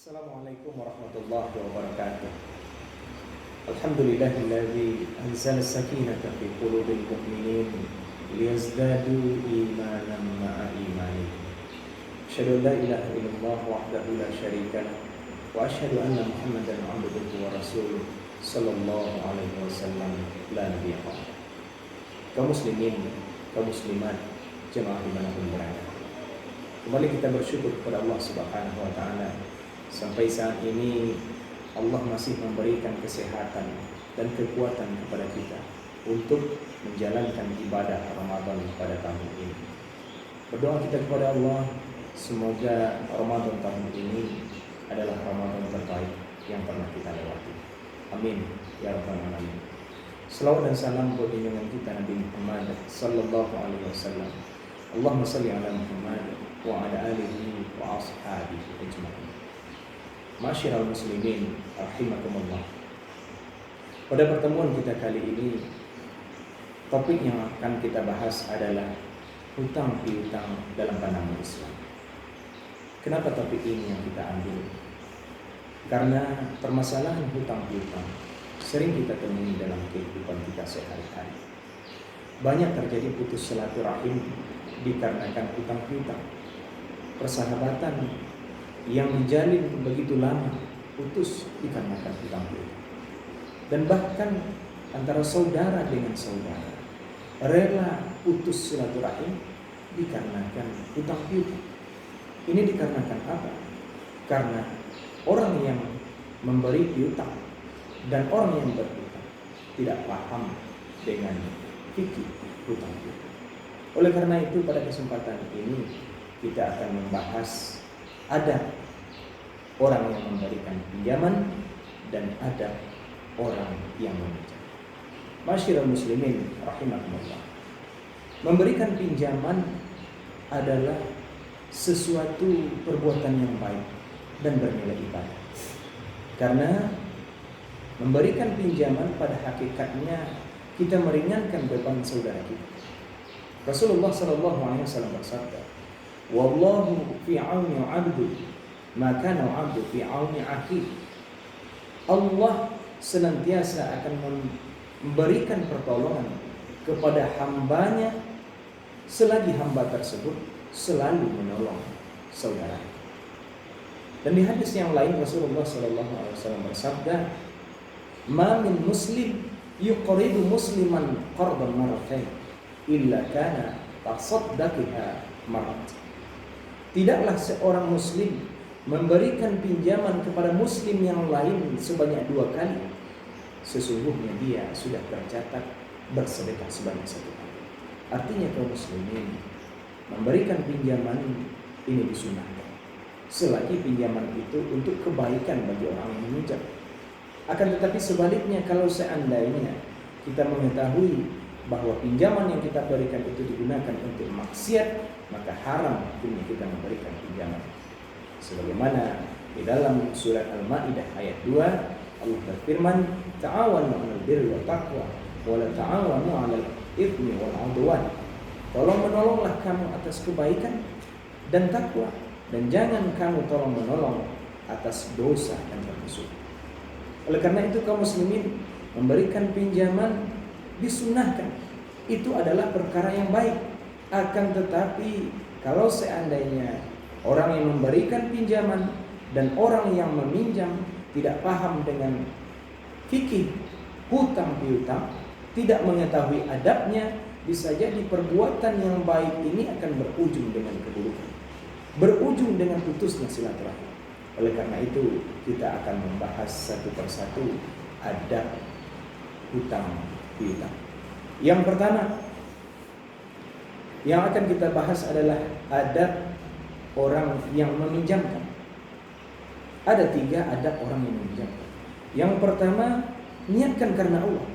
Assalamualaikum warahmatullahi wabarakatuh. Alhamdulillahilladzi anzala as-sakinata fi qulubil mu'minin liyazdadu imanan ma'a imanihim. Asyhadu an la ilaha illallah wahdahu la syarika lah wa asyhadu anna Muhammadan 'abduhu wa rasuluh sallallahu alaihi wasallam la nabiyya ba'da. Kaum muslimin, kaum muslimat, jemaah dimanapun berada. Kembali kita bersyukur kepada Allah Subhanahu wa taala. Sampai saat ini Allah masih memberikan kesehatan dan kekuatan kepada kita untuk menjalankan ibadah Ramadan pada tahun ini. Berdoa kita kepada Allah, semoga Ramadan tahun ini adalah Ramadan terbaik yang pernah kita lewati. Amin ya rabbal alamin. Selawat dan salam buat junjungan kita Nabi Muhammad sallallahu alaihi wasallam. Allahumma shalli ala Muhammad wa ala alihi wa ashabihi ajma'in. Masyiral muslimin rahimakumullah. Pada pertemuan kita kali ini, topik yang akan kita bahas adalah hutang piutang dalam pandangan Islam. Kenapa topik ini yang kita ambil? Karena permasalahan hutang piutang sering kita temui dalam kehidupan kita sehari-hari. Banyak terjadi putus silaturahim dikarenakan hutang piutang. Persahabatan yang dijalin begitu lama putus dikarenakan hutang piutang. Dan bahkan antara saudara dengan saudara rela putus silaturahim dikarenakan hutang piutang. Ini dikarenakan apa? Karena orang yang memberi piutang dan orang yang berhutang tidak paham dengan fikih hutang piutang. Oleh karena itu pada kesempatan ini kita akan membahas ada orang yang memberikan pinjaman dan ada orang yang meminjam. Masyiral muslimin rahimakumullah. Memberikan pinjaman adalah sesuatu perbuatan yang baik dan bernilai ibadah. Karena memberikan pinjaman pada hakikatnya kita meringankan beban saudara kita. Rasulullah sallallahu alaihi wasallam bersabda, "Wallahu fi 'auni 'abdi, maka 'abdu fi 'auni akhi." Allah senantiasa akan memberikan pertolongan kepada hambanya selagi hamba tersebut selalu menolong saudara. Dan di hadis yang lain Rasulullah sallallahu alaihi wasallam bersabda, "Ma min muslim yuqridu musliman qardan marratayn illa kana tasaddaqiha marrat." Tidaklah seorang muslim memberikan pinjaman kepada muslim yang lain sebanyak 2 kali, sesungguhnya dia sudah tercatat bersedekah sebanyak 1 kali. Artinya kaum muslimin, memberikan pinjaman ini disunahkan selagi pinjaman itu untuk kebaikan bagi orang yang meminjam. Akan tetapi sebaliknya, kalau seandainya kita mengetahui bahwa pinjaman yang kita berikan itu digunakan untuk maksiat, maka haram hukumnya kita memberikan pinjaman. Sebagaimana di dalam surat Al-Maidah ayat 2 Allah berfirman, "Ta'awanu 'alal birri wat taqwa wa la ta'awanu 'alal itsmi wal 'udwan." Tolong menolonglah kamu atas kebaikan dan takwa, dan jangan kamu tolong menolong atas dosa dan bermusuh. Oleh karena itu kaum muslimin, memberikan pinjaman disunahkan. Itu adalah perkara yang baik. Akan tetapi kalau seandainya orang yang memberikan pinjaman dan orang yang meminjam tidak paham dengan fikih hutang piutang, tidak mengetahui adabnya, bisa jadi perbuatan yang baik ini akan berujung dengan keburukan, berujung dengan putusnya silaturahim. Oleh karena itu kita akan membahas satu persatu adab hutang piutang. Yang pertama yang akan kita bahas adalah adab orang yang meminjamkan. Ada 3 adab orang yang meminjamkan. Yang pertama, niatkan karena Allah.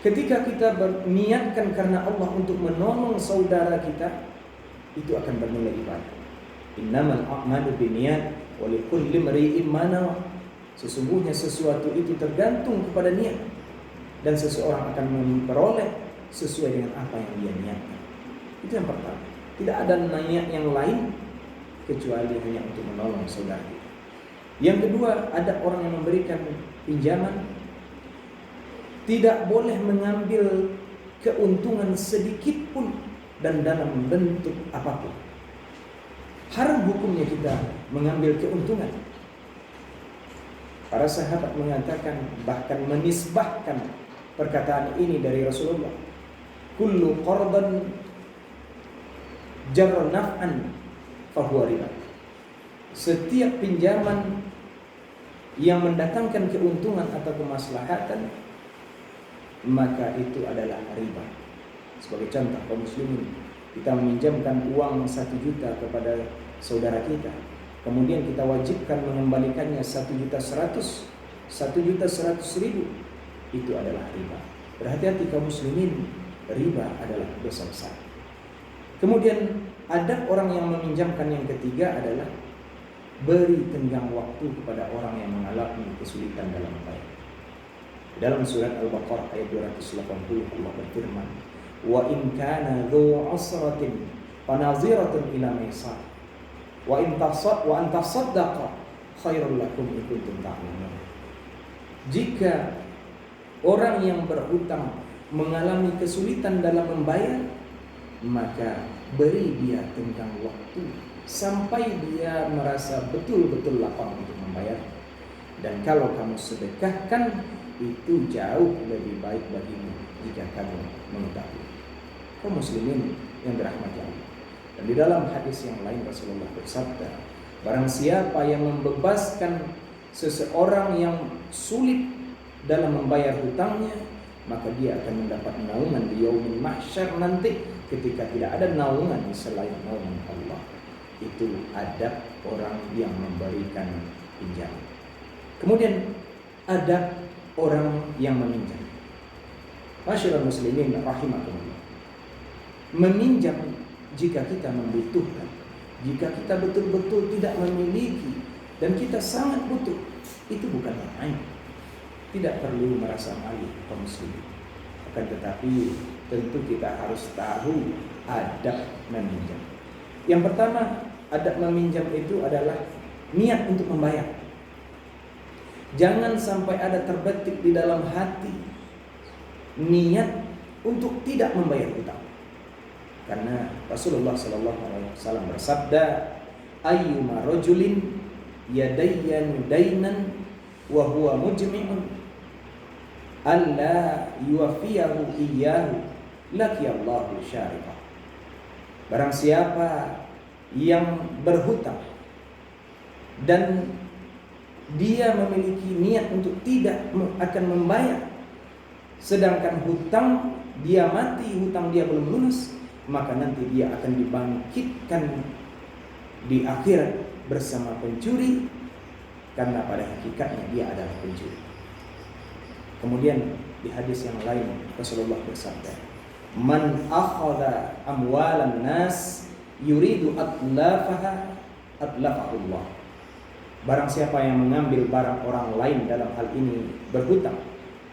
Ketika kita berniatkan karena Allah untuk menolong saudara kita, itu akan bernilai ibadah. Innamal a'malu binniyat wa likulli imri'in ma nawa. Sesungguhnya sesuatu itu tergantung kepada niat, dan seseorang akan memperoleh sesuai dengan apa yang dia niatkan. Itu yang pertama. Tidak ada niat yang lain kecuali hanya untuk menolong saudara kita. Yang kedua, ada orang yang memberikan pinjaman tidak boleh mengambil keuntungan sedikit pun dan dalam bentuk apapun. Haram hukumnya kita mengambil keuntungan. Para sahabat mengatakan, bahkan menisbahkan perkataan ini dari Rasulullah, kullu qardan jarra naf'an fahuwa riba. Setiap pinjaman yang mendatangkan keuntungan atau kemaslahatan, maka itu adalah riba. Sebagai contoh, kaum muslimin, kita meminjamkan uang 1 juta kepada saudara kita, kemudian kita wajibkan mengembalikannya 1.100.000, 1.100.000, itu adalah riba. Berhati-hati kaum muslimin, riba adalah dosa besar. Kemudian adab orang yang meminjamkan yang ketiga adalah beri tenggang waktu kepada orang yang mengalami kesulitan dalam membayar. Dalam surat Al-Baqarah ayat 280 Allah berfirman, wa in kana dzu usratin fanaziratun ila maisar wa in tasaddaqa khairul lakum in kuntum ta'lamun. Jika orang yang berhutang mengalami kesulitan dalam membayar, maka beri dia tenggang waktu sampai dia merasa betul-betul lapang untuk membayar. Dan kalau kamu sedekahkan, itu jauh lebih baik bagimu jika kamu mengetahui. Kaum muslimin yang dirahmati Allah. Dan di dalam hadis yang lain Rasulullah bersabda, barang siapa yang membebaskan seseorang yang sulit dalam membayar hutangnya, maka dia akan mendapat naungan di yaumil mahsyar nanti, ketika tidak ada naungan selain naungan Allah. Itu adab orang yang memberikan pinjaman. Kemudian adab orang yang meminjam. Masyaallah muslimin rahimakumullah. Meminjam jika kita membutuhkan, jika kita betul-betul tidak memiliki dan kita sangat butuh, itu bukanlah aib. Tidak perlu merasa malu kaum muslimin. Akan tetapi tentu kita harus tahu adab meminjam. Yang pertama, adab meminjam itu adalah niat untuk membayar. Jangan sampai ada terbetik di dalam hati niat untuk tidak membayar hutang. Karena Rasulullah SAW bersabda, ayyuma rajulin yadayyanu dainan wa huwa mujmi'un alla yuwafiyahu iyyahu laqiyallahu syariqah. Barang siapa yang berhutang dan dia memiliki niat untuk tidak akan membayar, sedangkan hutang dia mati, hutang dia belum lunas, maka nanti dia akan dibangkitkan di akhirat bersama pencuri, karena pada hakikatnya dia adalah pencuri. Kemudian di hadis yang lain Rasulullah bersabda, man akhadha amwalan nas yuridu atlafaha atlafahullah. Barang siapa yang mengambil barang orang lain, dalam hal ini berhutang,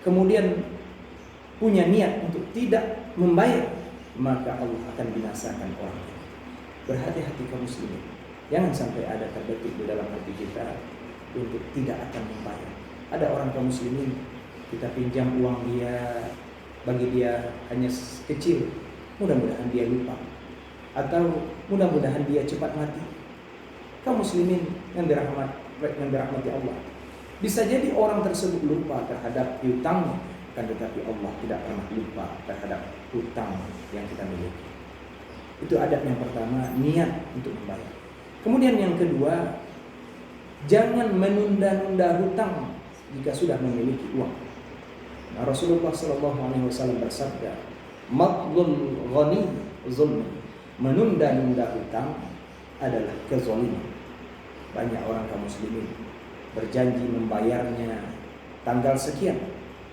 kemudian punya niat untuk tidak membayar, maka Allah akan binasakan orang itu. Berhati-hati kaum muslimin, jangan sampai ada terbetik di dalam hati kita untuk tidak akan membayar. Ada orang kaum muslimin, kita pinjam uang dia, bagi dia hanya kecil, mudah-mudahan dia lupa, atau mudah-mudahan dia cepat mati. Kaum muslimin yang dirahmati Allah, bisa jadi orang tersebut lupa terhadap hutangnya, kan, tetapi Allah tidak pernah lupa terhadap hutang yang kita miliki. Itu adab yang pertama, niat untuk membayar. Kemudian yang kedua, jangan menunda-nunda hutang jika sudah memiliki uang. Nah, Rasulullah SAW bersabda, matlul ghani zulm. Menunda-nunda hutang adalah kezaliman. Banyak orang kaum muslimin berjanji membayarnya tanggal sekian,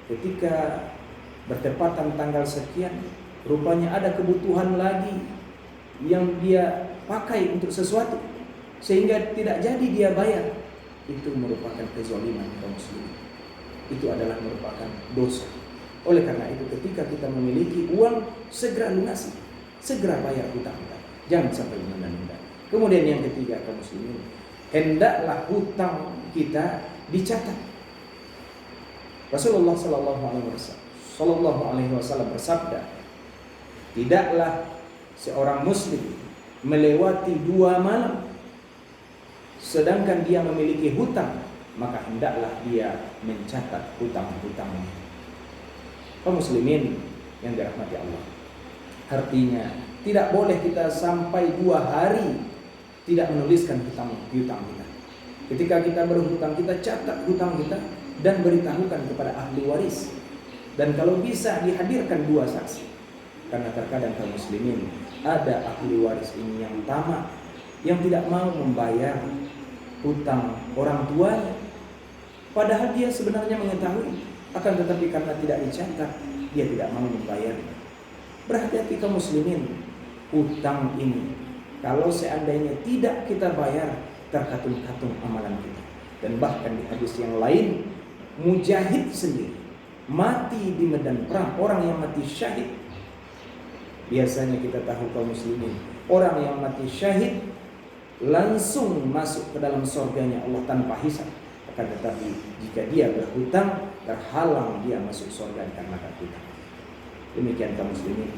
ketika bertepatan tanggal sekian, rupanya ada kebutuhan lagi yang dia pakai untuk sesuatu, sehingga tidak jadi dia bayar. Itu merupakan kezaliman kaum muslimin. Itu adalah merupakan dosa. Oleh karena itu, ketika kita memiliki uang, segera lunasi, segera bayar hutang kita. Jangan sampai menunda-nunda. Kemudian yang ketiga kaum muslimin, hendaklah hutang kita dicatat. Rasulullah Sallallahu Alaihi Wasallam bersabda, tidaklah seorang muslim melewati 2 malam sedangkan dia memiliki hutang, maka hendaklah dia mencatat hutang-hutangnya. Kaum muslimin yang dirahmati Allah, artinya tidak boleh kita sampai 2 hari tidak menuliskan hutang kita. Ketika kita berhutang, kita catat hutang kita dan beritahukan kepada ahli waris. Dan kalau bisa dihadirkan 2 saksi. Karena terkadang kaum muslimin ada ahli waris ini yang tamak, yang tidak mau membayar hutang orang tuanya. Padahal dia sebenarnya mengetahui, akan tetapi karena tidak dicatat, dia tidak mau membayar. Berhati-hati kaum muslimin, hutang ini kalau seandainya tidak kita bayar, terkatung-katung amalan kita. Dan bahkan di hadis yang lain, mujahid sendiri mati di medan perang, orang yang mati syahid. Biasanya kita tahu kaum muslimin, orang yang mati syahid langsung masuk ke dalam surganya Allah tanpa hisab. Akan tetapi jika dia berhutang, terhalang dia masuk surga karena hutang. Demikian kaum muslimin,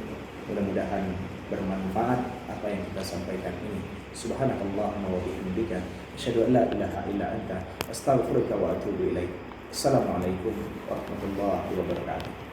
mudah-mudahan bermanfaat apa yang kita sampaikan ini. Subhanakallahumma wa bihamdika, asyhadu an la ilaha illa anta, astaghfiruka wa atubu ilaik. Assalamualaikum warahmatullahi wabarakatuh.